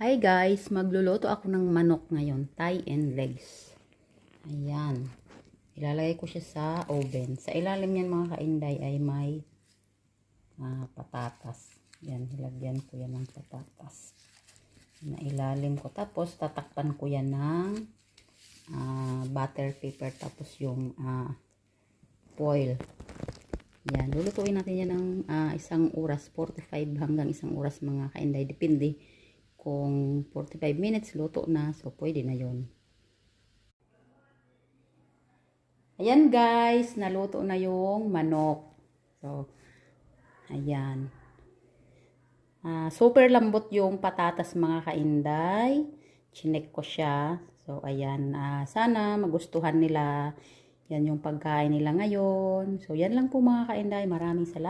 Hi guys, magluluto ako ng manok ngayon, thigh and legs. Ayan. Ilalagay ko siya sa oven. Sa ilalim niyan mga kainday ay may patatas. Yan, nilagyan ko yan ng patatas. Na ilalim ko. Tapos tatakpan ko yan ng butter paper. Tapos yung foil. Yan, lulutuin natin yan ng isang oras, 45 hanggang isang oras mga kainday. Depende. Kung 45 minutes, luto na. So, pwede na yon. Ayan guys, naluto na yung manok. So, ayan. Super lambot yung patatas mga kainday. Chinek ko siya. So, ayan. Sana magustuhan nila. Yan yung pagkain nila ngayon. So, yan lang po mga kainday. Maraming salamat.